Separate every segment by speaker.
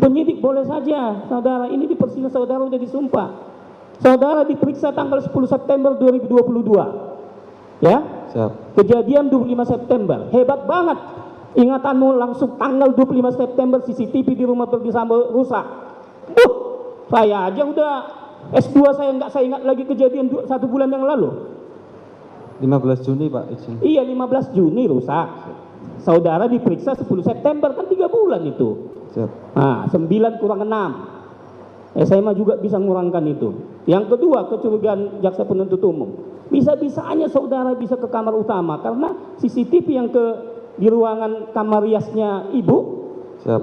Speaker 1: Penyidik boleh saja, saudara, ini di persidangan saudara sudah disumpah. Saudara diperiksa tanggal 10 September 2022. Ya?
Speaker 2: Siap.
Speaker 1: Kejadian 25 September. Hebat banget. Ingatanmu langsung tanggal 25 September CCTV di rumah Verdi Sambo rusak. Saya aja udah S2 saya ingat lagi kejadian 1 bulan yang lalu.
Speaker 2: 15 Juni Pak izin.
Speaker 1: Iya, 15 Juni rusak. Saudara diperiksa 10 September, kan 3 bulan itu.
Speaker 2: Siap.
Speaker 1: Nah, 9 kurang 6. SMA juga bisa ngurangkan itu. Yang kedua, kecurigaan jaksa penuntut umum. Bisa-bisanya saudara bisa ke kamar utama karena CCTV yang di ruangan kamar riasnya ibu.
Speaker 2: Siap.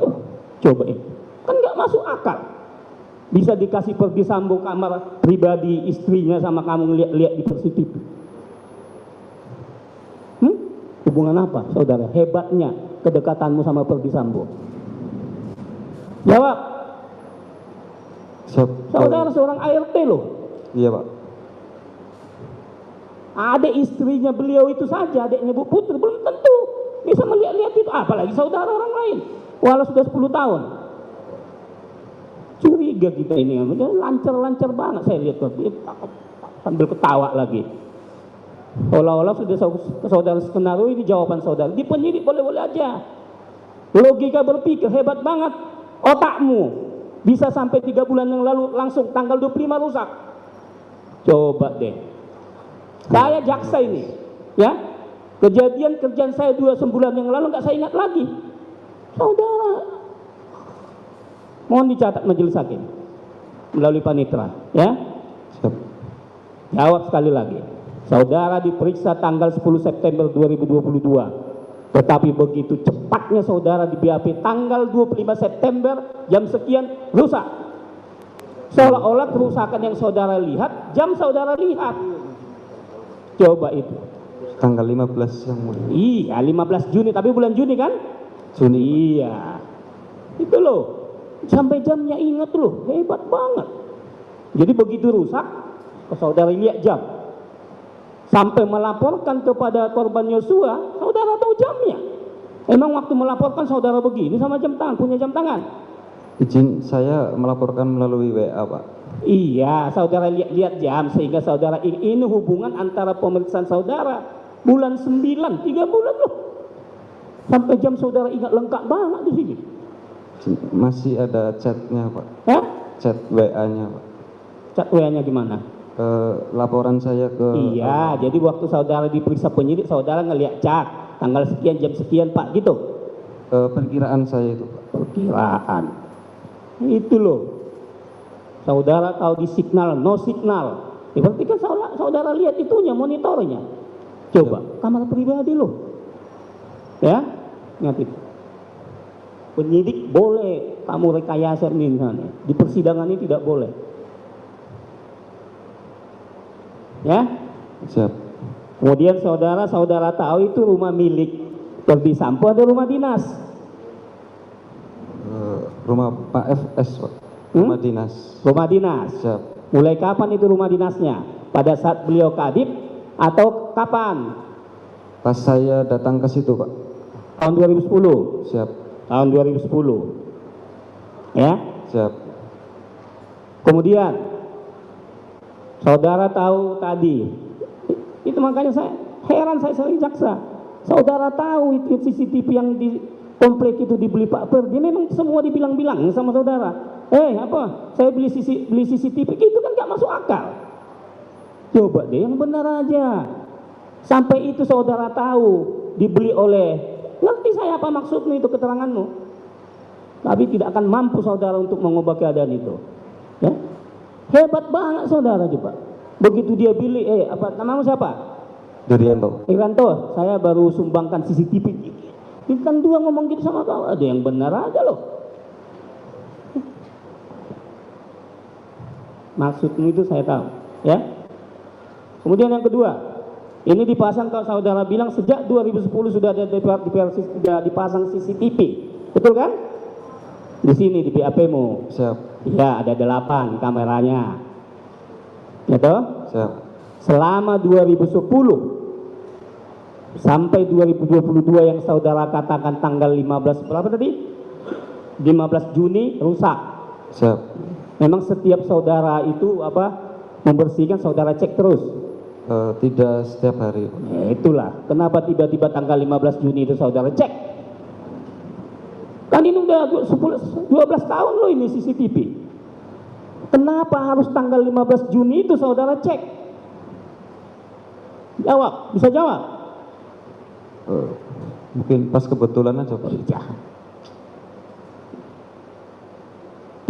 Speaker 1: Cobain. Kan nggak masuk akal. Bisa dikasih Verdi Sambo kamar pribadi istrinya sama kamu lihat di CCTV. Hubungan apa, saudara? Hebatnya kedekatanmu sama Verdi Sambo. Jawab.
Speaker 2: Siap.
Speaker 1: Saudara seorang ART loh.
Speaker 2: Iya Pak.
Speaker 1: Adik istrinya beliau itu saja, adiknya Bu Putri, belum tentu bisa melihat-lihat itu. Apalagi saudara orang lain. Walau sudah 10 tahun. Curiga kita ini. Lancar-lancar banget saya lihat. Sambil ketawa lagi. Olah-olah sudah saudara skenario ini jawaban saudara. Di penyidik boleh-boleh aja. Logika berpikir hebat banget. Otakmu bisa sampai 3 bulan yang lalu langsung tanggal 25 rusak. Coba deh. Saya jaksa ini, ya. Kejadian kerjaan saya 2 bulan yang lalu nggak saya ingat lagi. Saudara, mohon dicatat majelis hakim melalui panitera, ya.
Speaker 2: Siap.
Speaker 1: Jawab sekali lagi. Saudara diperiksa tanggal 10 September 2022. Tetapi begitu cepatnya saudara di BAP tanggal 25 September jam sekian rusak. Seolah-olah kerusakan yang saudara lihat, jam saudara lihat. Coba itu.
Speaker 2: Tanggal 15 yang mulia.
Speaker 1: Iya, 15 Juni, tapi bulan Juni kan?
Speaker 2: Juni.
Speaker 1: Iya. Itu loh. Sampai jamnya ingat loh, hebat banget. Jadi begitu rusak, saudara lihat jam. Sampai melaporkan kepada korban Yosua, saudara tahu jamnya. Emang waktu melaporkan saudara begini sama jam tangan, punya jam tangan?
Speaker 2: Izin saya melaporkan melalui WA Pak.
Speaker 1: Iya, saudara lihat jam sehingga saudara ini hubungan antara pemeriksaan saudara bulan 9, 3 bulan loh. Sampai jam saudara ingat lengkap banget di sini.
Speaker 2: Masih ada chatnya Pak.
Speaker 1: Hah?
Speaker 2: Chat WA-nya Pak.
Speaker 1: Chat WA-nya gimana?
Speaker 2: Laporan saya ke.
Speaker 1: Iya, jadi waktu saudara diperiksa penyidik saudara ngelihat chat tanggal sekian jam sekian Pak gitu.
Speaker 2: Perkiraan saya itu Pak.
Speaker 1: Perkiraan. Itu loh. Saudara tahu di signal, no signal. Ya, berarti kan saudara lihat itunya, monitornya. Coba, kamar pribadi loh. Ya, ingat itu. Penyidik boleh kamu rekayasa misalnya. Di persidangan ini tidak boleh. Ya.
Speaker 2: Siap.
Speaker 1: Kemudian saudara tahu itu rumah milik Verdi Sambo atau rumah dinas?
Speaker 2: Rumah Pak FS Pak. Rumah dinas.
Speaker 1: Rumah dinas.
Speaker 2: Siap.
Speaker 1: Mulai kapan itu rumah dinasnya? Pada saat beliau kadip atau kapan?
Speaker 2: Pas saya datang ke situ Pak.
Speaker 1: Tahun 2010.
Speaker 2: Siap.
Speaker 1: Tahun 2010. Ya.
Speaker 2: Siap.
Speaker 1: Kemudian saudara tahu tadi. Itu makanya saya heran saya sering jaksa. Saudara tahu itu CCTV yang di komplek itu dibeli Pak Verdi, memang semua dibilang-bilang sama saudara. Apa? Saya beli CCTV, itu kan gak masuk akal. Coba deh yang benar aja. Sampai itu saudara tahu dibeli oleh, ngerti saya apa maksudmu itu keteranganmu. Tapi tidak akan mampu saudara untuk mengubah keadaan itu. Ya? Hebat banget saudara coba. Begitu dia beli, apa namamu siapa?
Speaker 2: Durianto.
Speaker 1: Iranto, saya baru sumbangkan CCTV. Bintang 2 ngomong gitu sama kau, ada yang benar aja loh. Maksudmu itu saya tahu, ya. Kemudian yang kedua, ini dipasang kalau saudara bilang sejak 2010 sudah ada dipasang CCTV, betul kan? Di sini di BAP-mu.
Speaker 2: Siap.
Speaker 1: Ya, ada 8 kameranya. Gitu?
Speaker 2: Siap.
Speaker 1: Selama 2010 sampai 2022 yang saudara katakan tanggal 15 berapa tadi? 15 Juni rusak.
Speaker 2: Siap.
Speaker 1: Memang setiap saudara itu membersihkan, saudara cek terus.
Speaker 2: Tidak setiap hari.
Speaker 1: Itulah kenapa tiba-tiba tanggal 15 Juni itu saudara cek. Kan ini udah 12 tahun loh ini CCTV. Kenapa harus tanggal 15 Juni itu saudara cek? Jawab, bisa jawab?
Speaker 2: Mungkin pas kebetulan aja Pak.
Speaker 1: Iya.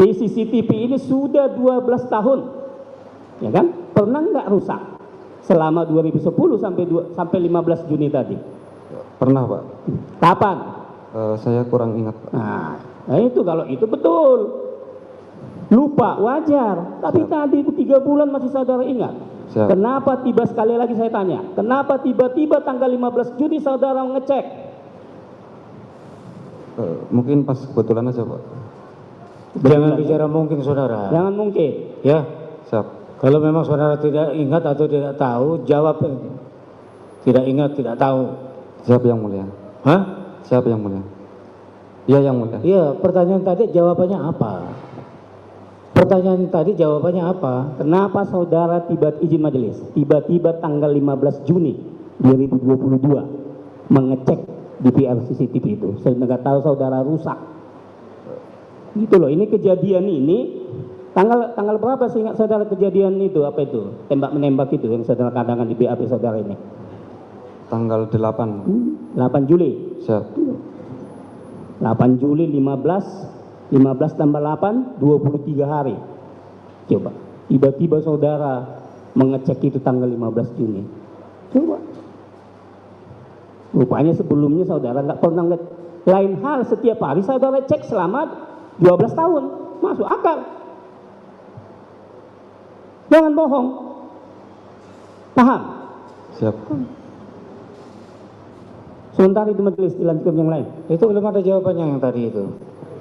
Speaker 1: Di CCTV ini sudah 12 tahun, ya kan? Pernah nggak rusak selama 2010 sampai 15 Juni tadi?
Speaker 2: Pernah Pak.
Speaker 1: Kapan?
Speaker 2: Saya kurang ingat Pak.
Speaker 1: Nah itu kalau itu betul. Lupa wajar, tapi tadi 3 bulan masih saudara ingat.
Speaker 2: Siap.
Speaker 1: Kenapa sekali lagi saya tanya, kenapa tiba-tiba tanggal 15 Juni saudara ngecek?
Speaker 2: Mungkin pas kebetulan aja Pak.
Speaker 3: Jangan bicara mungkin saudara.
Speaker 1: Jangan mungkin.
Speaker 3: Ya,
Speaker 2: Siap.
Speaker 3: kalau memang saudara tidak ingat atau tidak tahu, jawab tidak ingat, tidak tahu.
Speaker 2: Siap yang mulia.
Speaker 3: Hah?
Speaker 2: Siap yang mulia. Iya yang mulia.
Speaker 3: Iya, pertanyaan tadi jawabannya apa? Pertanyaan tadi jawabannya apa?
Speaker 1: Kenapa saudara izin majelis tiba-tiba tanggal 15 Juni 2022 mengecek DVR CCTV itu? Saya nggak tahu saudara rusak. Gitu loh, ini kejadian ini tanggal berapa sih ingat saudara kejadian itu, apa itu? Tembak menembak itu yang saudara katakan di BAP saudara ini.
Speaker 2: Tanggal 8.
Speaker 1: 8 Juli.
Speaker 2: Siap.
Speaker 1: 8 Juli 15 tambah 8 23 hari. Coba tiba-tiba saudara mengecek itu tanggal 15 Juni. Coba rupanya sebelumnya saudara nggak pernah lain hal, setiap hari saudara cek selama 12 tahun. Masuk akal. Jangan bohong. Paham?
Speaker 2: Siap.
Speaker 1: Sebentar itu majelis dilanjutkan yang lain.
Speaker 3: Itu belum ada jawabannya yang tadi itu.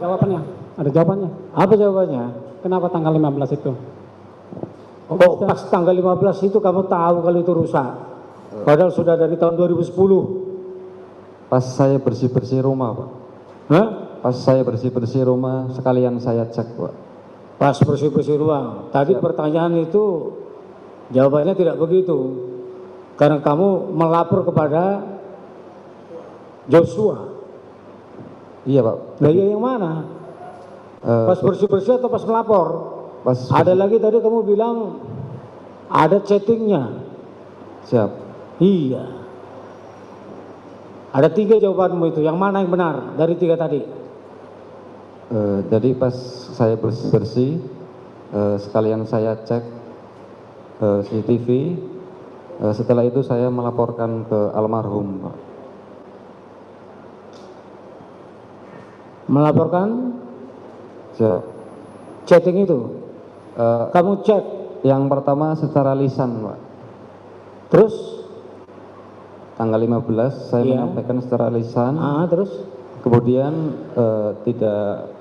Speaker 1: Jawabannya, ada jawabannya.
Speaker 3: Apa jawabannya?
Speaker 1: Kenapa tanggal 15 itu?
Speaker 3: Oh, pas tanggal 15 itu kamu tahu kalau itu rusak. Padahal sudah dari tahun 2010.
Speaker 2: Pas saya bersih-bersih rumah Pak.
Speaker 3: Hah?
Speaker 2: Pas saya bersih-bersih rumah sekalian saya cek Pak.
Speaker 3: Pas bersih-bersih ruang. Tadi pertanyaan itu jawabannya tidak begitu. Karena kamu melapor kepada Joshua.
Speaker 2: Iya Pak.
Speaker 3: Nah, iya yang mana? Pas bersih-bersih atau pas melapor?
Speaker 2: Pas
Speaker 3: Ada lagi tadi kamu bilang ada chattingnya.
Speaker 2: Siap.
Speaker 3: Iya. Ada 3 jawabanmu itu. Yang mana yang benar dari 3 tadi?
Speaker 2: Jadi pas saya bersih-bersih sekalian saya cek CCTV. Setelah itu saya melaporkan ke almarhum Pak.
Speaker 3: Melaporkan
Speaker 2: Siap.
Speaker 3: chatting itu. Kamu chat.
Speaker 2: Yang pertama secara lisan Pak.
Speaker 3: Terus?
Speaker 2: Tanggal 15 saya
Speaker 3: Iya.
Speaker 2: menyampaikan secara lisan.
Speaker 3: Terus?
Speaker 2: Kemudian tidak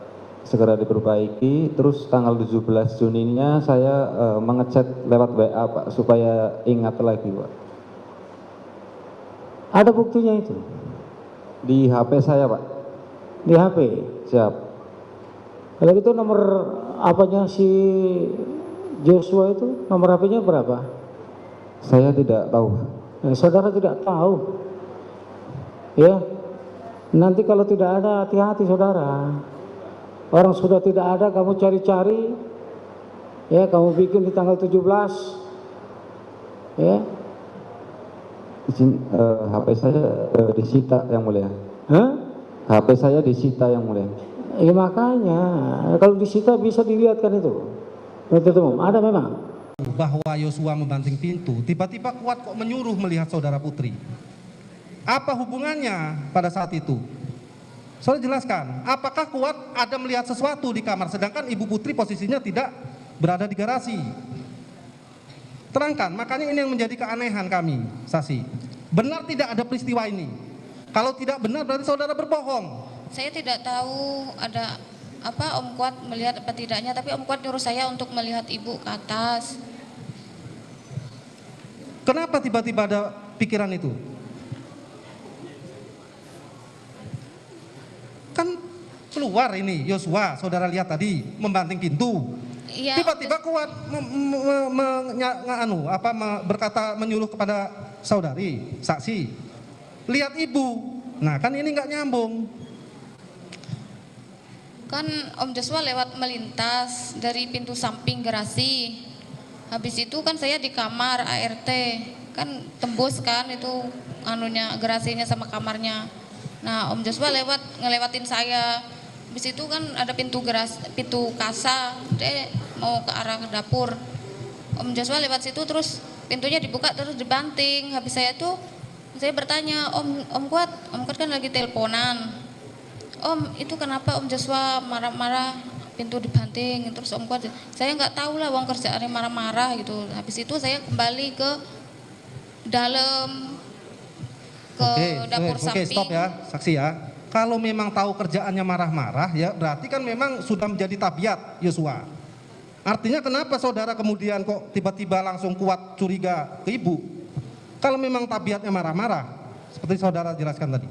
Speaker 2: segera diperbaiki. Terus tanggal 17 Juninya saya mengechat lewat WA Pak supaya ingat lagi Pak.
Speaker 3: Ada buktinya itu?
Speaker 2: Di HP saya Pak.
Speaker 3: Di HP?
Speaker 2: Siap.
Speaker 3: Kalau gitu nomor apanya si Joshua itu? Nomor HP-nya berapa?
Speaker 2: Saya tidak tahu.
Speaker 3: Saudara tidak tahu. Ya. Nanti kalau tidak ada, hati-hati saudara. Orang sudah tidak ada, kamu cari-cari. Ya, kamu bikin di tanggal 17. Ya.
Speaker 2: Izin HP saya disita yang mulia.
Speaker 3: Hah?
Speaker 2: HP saya disita yang mulia.
Speaker 3: Ya makanya, kalau disita bisa dilihatkan itu. Penuntut umum, ada memang.
Speaker 4: Bahwa Yosua membanting pintu, tiba-tiba Kuat kok menyuruh melihat saudara Putri. Apa hubungannya pada saat itu? Saudara jelaskan, apakah Kuat ada melihat sesuatu di kamar, sedangkan Ibu Putri posisinya tidak berada di garasi? Terangkan, makanya ini yang menjadi keanehan kami, Saksi. Benar tidak ada peristiwa ini? Kalau tidak benar berarti saudara berbohong.
Speaker 5: Saya tidak tahu ada apa Om Kuat melihat apa tidaknya, tapi Om Kuat nyuruh saya untuk melihat ibu ke atas.
Speaker 4: Kenapa tiba-tiba ada pikiran itu? Kan keluar ini Yosua, saudara lihat tadi membanting pintu.
Speaker 5: Iya.
Speaker 4: Tiba-tiba Kuat berkata menyuruh kepada saudari, saksi, lihat ibu. Nah kan ini nggak nyambung.
Speaker 5: Kan Om Joshua lewat melintas dari pintu samping garasi. Habis itu kan saya di kamar ART, kan tembus kan itu garasinya sama kamarnya. Nah Om Joshua ngelewatin saya. Habis itu kan ada pintu kasa, dia mau ke arah dapur. Om Joshua lewat situ terus pintunya dibuka terus dibanting. Habis saya bertanya, Om Kuat kan lagi teleponan. Om, itu kenapa Om Joshua marah-marah pintu dibanting? Terus Om Kuat, saya nggak tahu lah, wong kerjaannya marah-marah gitu. Habis itu saya kembali ke dalam dapur samping.
Speaker 4: Oke, stop ya, saksi ya. Kalau memang tahu kerjaannya marah-marah ya berarti kan memang sudah menjadi tabiat Yosua. Artinya kenapa saudara kemudian kok tiba-tiba langsung Kuat curiga ke ibu? Kalau memang tabiatnya marah-marah seperti saudara jelaskan tadi.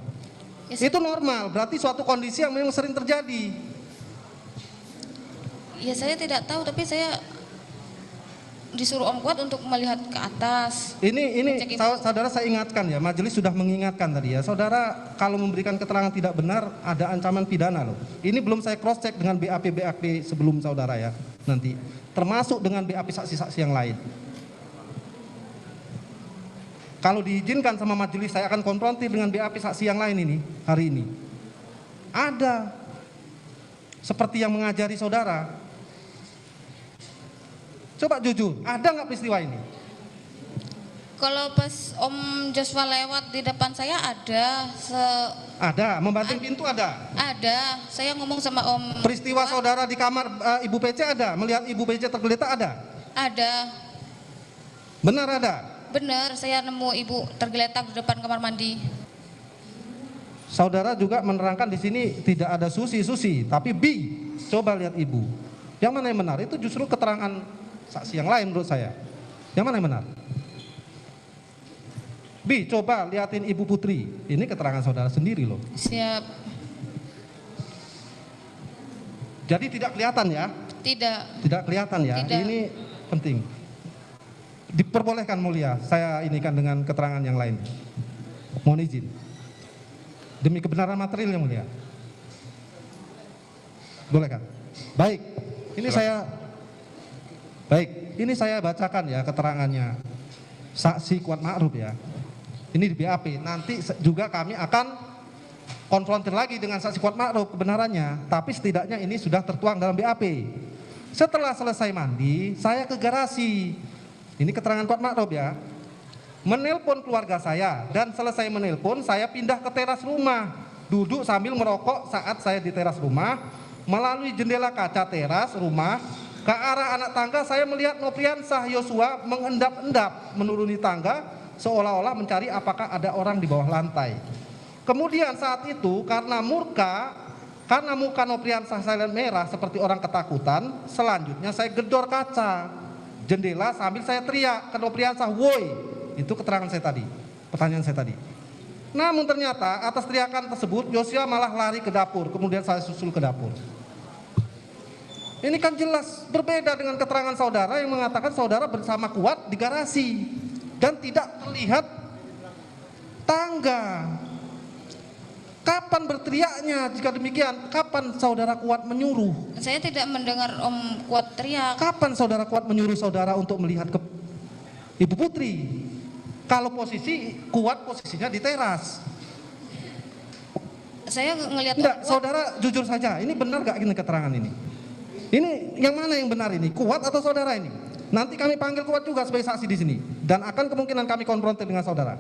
Speaker 5: Yes.
Speaker 4: Itu normal, berarti suatu kondisi yang memang sering terjadi.
Speaker 5: Ya saya tidak tahu, tapi saya disuruh Om Kuat untuk melihat ke atas.
Speaker 4: Ini saudara saya ingatkan ya, majelis sudah mengingatkan tadi ya. Saudara kalau memberikan keterangan tidak benar ada ancaman pidana loh. Ini belum saya cross check dengan BAP sebelum saudara ya nanti. Termasuk dengan BAP saksi-saksi yang lain. Kalau diizinkan sama majelis saya akan konfrontir dengan BAP saksi yang lain ini hari ini. Ada seperti yang mengajari saudara. Coba jujur, ada nggak peristiwa ini?
Speaker 5: Kalau pas Om Joshua lewat di depan saya ada.
Speaker 4: Ada, membanting pintu ada?
Speaker 5: Ada, saya ngomong sama Om.
Speaker 4: Peristiwa saudara di kamar Ibu PC ada? Melihat Ibu PC tergeletak ada?
Speaker 5: Ada.
Speaker 4: Benar ada?
Speaker 5: Benar, saya nemu Ibu tergeletak di depan kamar mandi.
Speaker 4: Saudara juga menerangkan di sini tidak ada Susi, tapi B. Coba lihat Ibu. Yang mana yang benar? Itu justru keterangan saksi yang lain menurut saya. Yang mana yang benar? B, coba liatin Ibu Putri. Ini keterangan saudara sendiri loh.
Speaker 5: Siap.
Speaker 4: Jadi tidak kelihatan ya?
Speaker 5: Tidak.
Speaker 4: Tidak kelihatan ya?
Speaker 5: Tidak.
Speaker 4: Ini penting. Diperbolehkan mulia, saya inikan dengan keterangan yang lain. Mohon izin. Demi kebenaran material yang mulia. Boleh kan? Baik. Ini saya bacakan ya keterangannya saksi Kuat Ma'ruf ya. Ini di BAP. Nanti juga kami akan konfrontir lagi dengan saksi Kuat Ma'ruf kebenarannya. Tapi setidaknya ini sudah tertuang dalam BAP. Setelah selesai mandi, saya ke garasi. Ini keterangan Kuat Ma'ruf ya. Menelpon keluarga saya dan selesai menelpon saya pindah ke teras rumah. Duduk sambil merokok saat saya di teras rumah. Melalui jendela kaca teras rumah ke arah anak tangga saya melihat Nopriansah Yosua mengendap-endap menuruni tangga seolah-olah mencari apakah ada orang di bawah lantai. Kemudian saat itu karena muka Nopriansah saya merah seperti orang ketakutan, selanjutnya saya gedor kaca jendela sambil saya teriak ke Nopriansah, "Woi!" Itu keterangan saya tadi, pertanyaan saya tadi. Namun ternyata atas teriakan tersebut Yosua malah lari ke dapur, kemudian saya susul ke dapur. Ini kan jelas berbeda dengan keterangan saudara yang mengatakan saudara bersama Kuat di garasi dan tidak terlihat tangga. Kapan berteriaknya? Jika demikian, kapan saudara Kuat menyuruh?
Speaker 5: Saya tidak mendengar Om Kuat teriak.
Speaker 4: Kapan saudara Kuat menyuruh saudara untuk melihat ke Ibu Putri? Kalau posisinya di teras.
Speaker 5: Saya ngelihat
Speaker 4: Enggak, saudara jujur saja, ini benar gak ini keterangan ini? Ini yang mana yang benar ini? Kuat atau saudara ini? Nanti kami panggil Kuat juga sebagai saksi di sini dan akan kemungkinan kami konfrontir dengan saudara.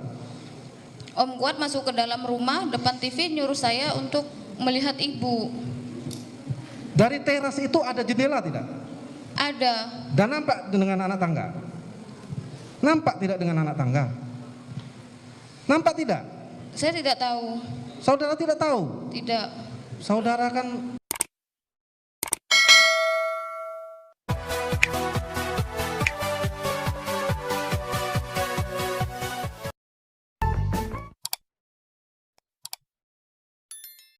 Speaker 5: Om Kuat masuk ke dalam rumah depan TV nyuruh saya untuk melihat ibu.
Speaker 4: Dari teras itu ada jendela tidak?
Speaker 5: Ada.
Speaker 4: Dan nampak dengan anak tangga? Nampak tidak dengan anak tangga? Nampak tidak?
Speaker 5: Saya tidak tahu.
Speaker 4: Saudara tidak tahu?
Speaker 5: Tidak.
Speaker 4: Saudara kan